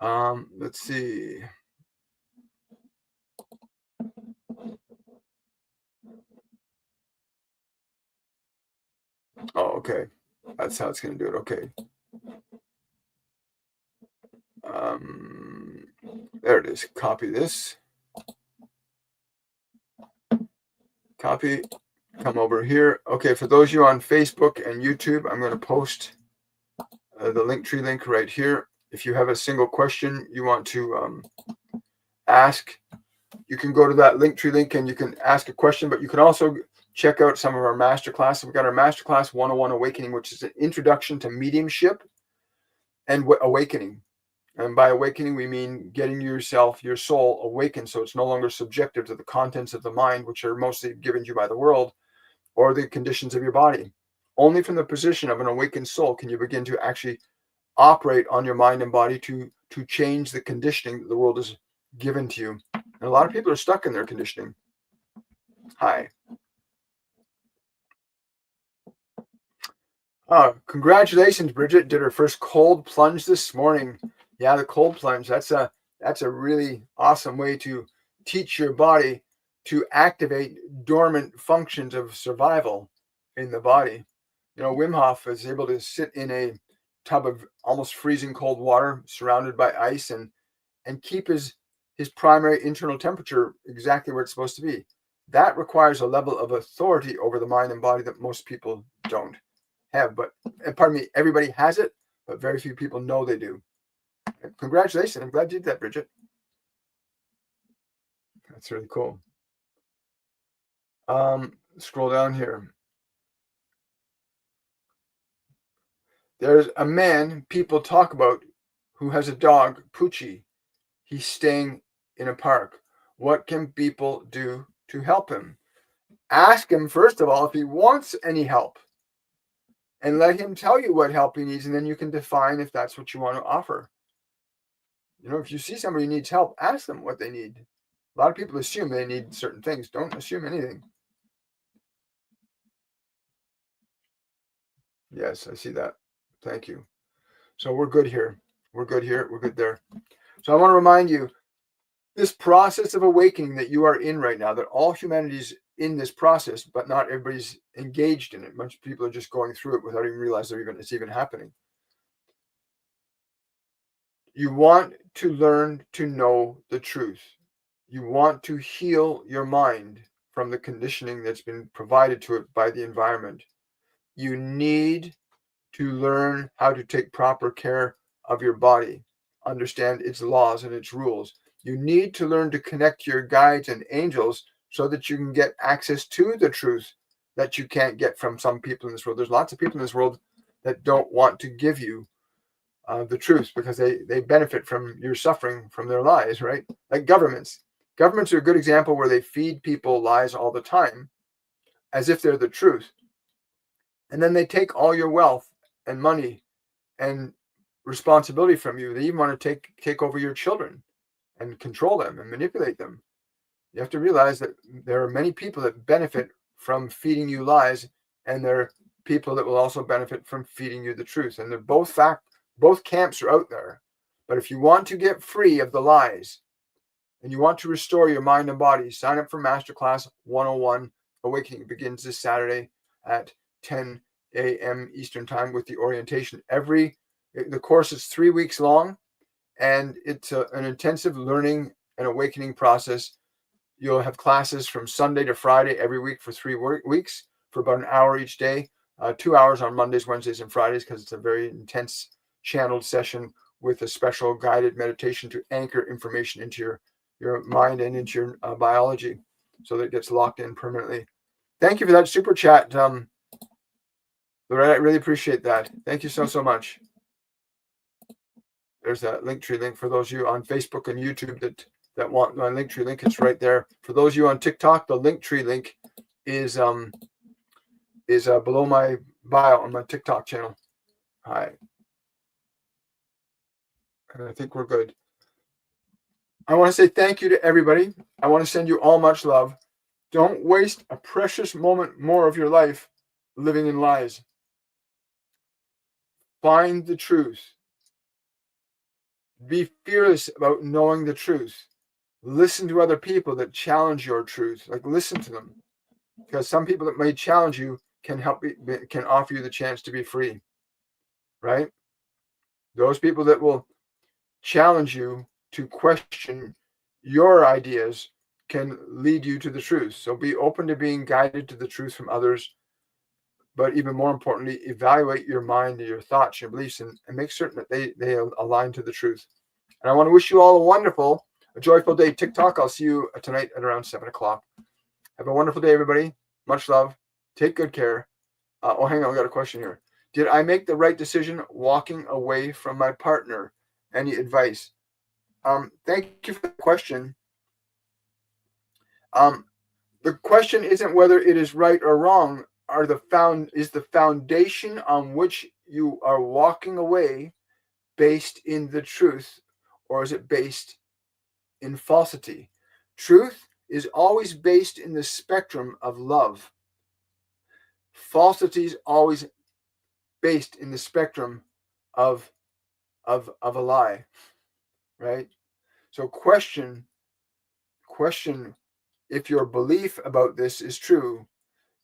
Let's see. Oh, okay. That's how it's going to do it. Okay. There it is. Copy this. Copy. Come over here. Okay, for those of you on Facebook and YouTube, I'm going to post the Linktree link right here. If you have a single question you want to ask, you can go to that Linktree link and you can ask a question, but you can also check out some of our masterclass. We've got our masterclass 101 Awakening, which is an introduction to mediumship and awakening. And by awakening, we mean getting your soul awakened, so it's no longer subjective to the contents of the mind, which are mostly given to you by the world, or the conditions of your body. Only from the position of an awakened soul can you begin to actually operate on your mind and body to change the conditioning that the world has given to you. And a lot of people are stuck in their conditioning. Hi. Congratulations, Bridget did her first cold plunge this morning. Yeah, the cold plunge, that's a really awesome way to teach your body to activate dormant functions of survival in the body. You know, Wim Hof is able to sit in a tub of almost freezing cold water surrounded by ice and keep his primary internal temperature exactly where it's supposed to be. That requires a level of authority over the mind and body that most people don't have. But, pardon me, everybody has it, but very few people know they do. Congratulations. I'm glad you did that, Bridget. That's really cool. Scroll down here. There's a man people talk about who has a dog, Poochie. He's staying in a park. What can people do to help him? Ask him, first of all, if he wants any help. And let him tell you what help he needs, and then you can define if that's what you want to offer. You know, if you see somebody needs help, ask them what they need. A lot of people assume they need certain things. Don't assume anything. Yes, I see that. Thank you. So we're good here. We're good here. We're good there. So I want to remind you, this process of awakening that you are in right now, that all humanity's in this process, but not everybody's engaged in it. Most people are just going through it without even realizing it's even happening. You want to learn to know the truth. You want to heal your mind from the conditioning that's been provided to it by the environment. You need to learn how to take proper care of your body, understand its laws and its rules. You need to learn to connect to your guides and angels so that you can get access to the truth that you can't get from some people in this world. There's lots of people in this world that don't want to give you the truth because they benefit from your suffering from their lies, right? Like governments. Governments are a good example where they feed people lies all the time as if they're the truth. And then they take all your wealth and money and responsibility from you. They even want to take over your children and control them and manipulate them. You have to realize that there are many people that benefit from feeding you lies, and there are people that will also benefit from feeding you the truth. And they're both camps are out there. But if you want to get free of the lies and you want to restore your mind and body, sign up for Masterclass 101. Awakening begins this Saturday at 10 a.m. Eastern Time with the orientation. The course is 3 weeks long, and it's an intensive learning and awakening process. You'll have classes from Sunday to Friday every week for 3 weeks for about an hour each day, 2 hours on Mondays, Wednesdays, and Fridays, because it's a very intense channeled session with a special guided meditation to anchor information into your mind and into your biology so that it gets locked in permanently. Thank you for that super chat, Loretta. I really appreciate that. Thank you so much. There's that Linktree link for those of you on Facebook and YouTube that want my Linktree link. It's right there. For those of you on TikTok, the Linktree link is below my bio on my TikTok channel. Hi. And I think we're good. I want to say thank you to everybody. I want to send you all much love. Don't waste a precious moment more of your life living in lies. Find the truth. Be fearless about knowing the truth. Listen to other people that challenge your truth. Like, listen to them. Because some people that may challenge you can offer you the chance to be free. Right? Those people that will challenge you to question your ideas can lead you to the truth. So be open to being guided to the truth from others. But even more importantly, evaluate your mind and your thoughts, your beliefs, and make certain that they align to the truth. And I want to wish you all a joyful day. TikTok, I'll see you tonight at around 7 o'clock. Have a wonderful day, everybody. Much love. Take good care. Hang on. I got a question here. Did I make the right decision walking away from my partner? Any advice? Thank you for the question. The question isn't whether it is right or wrong. Is the foundation on which you are walking away based in the truth, or is it based in falsity? Truth is always based in the spectrum of love. Falsity is always based in the spectrum of a lie, right? So question if your belief about this is true.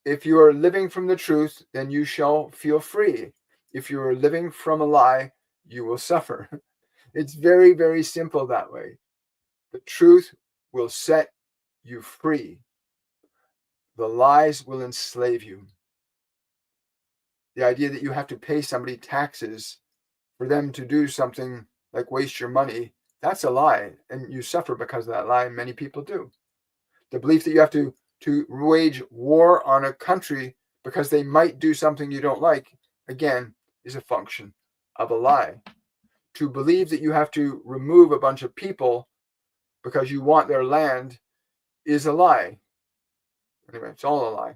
If you are living from the truth, then you shall feel free. If you are living from a lie, you will suffer. It's very, very simple that way. The truth will set you free. The lies will enslave you. The idea that you have to pay somebody taxes for them to do something like waste your money, that's a lie. And you suffer because of that lie. Many people do. The belief that you have to wage war on a country because they might do something you don't like, again, is a function of a lie. To believe that you have to remove a bunch of people because you want their land is a lie. Anyway, it's all a lie.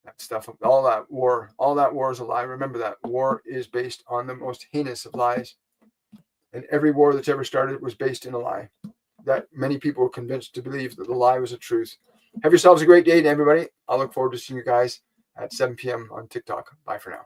That stuff, all that war is a lie. Remember that war is based on the most heinous of lies. And every war that's ever started was based in a lie. That many people were convinced to believe that the lie was a truth. Have yourselves a great day, everybody. I'll look forward to seeing you guys at 7 p.m. on TikTok. Bye for now.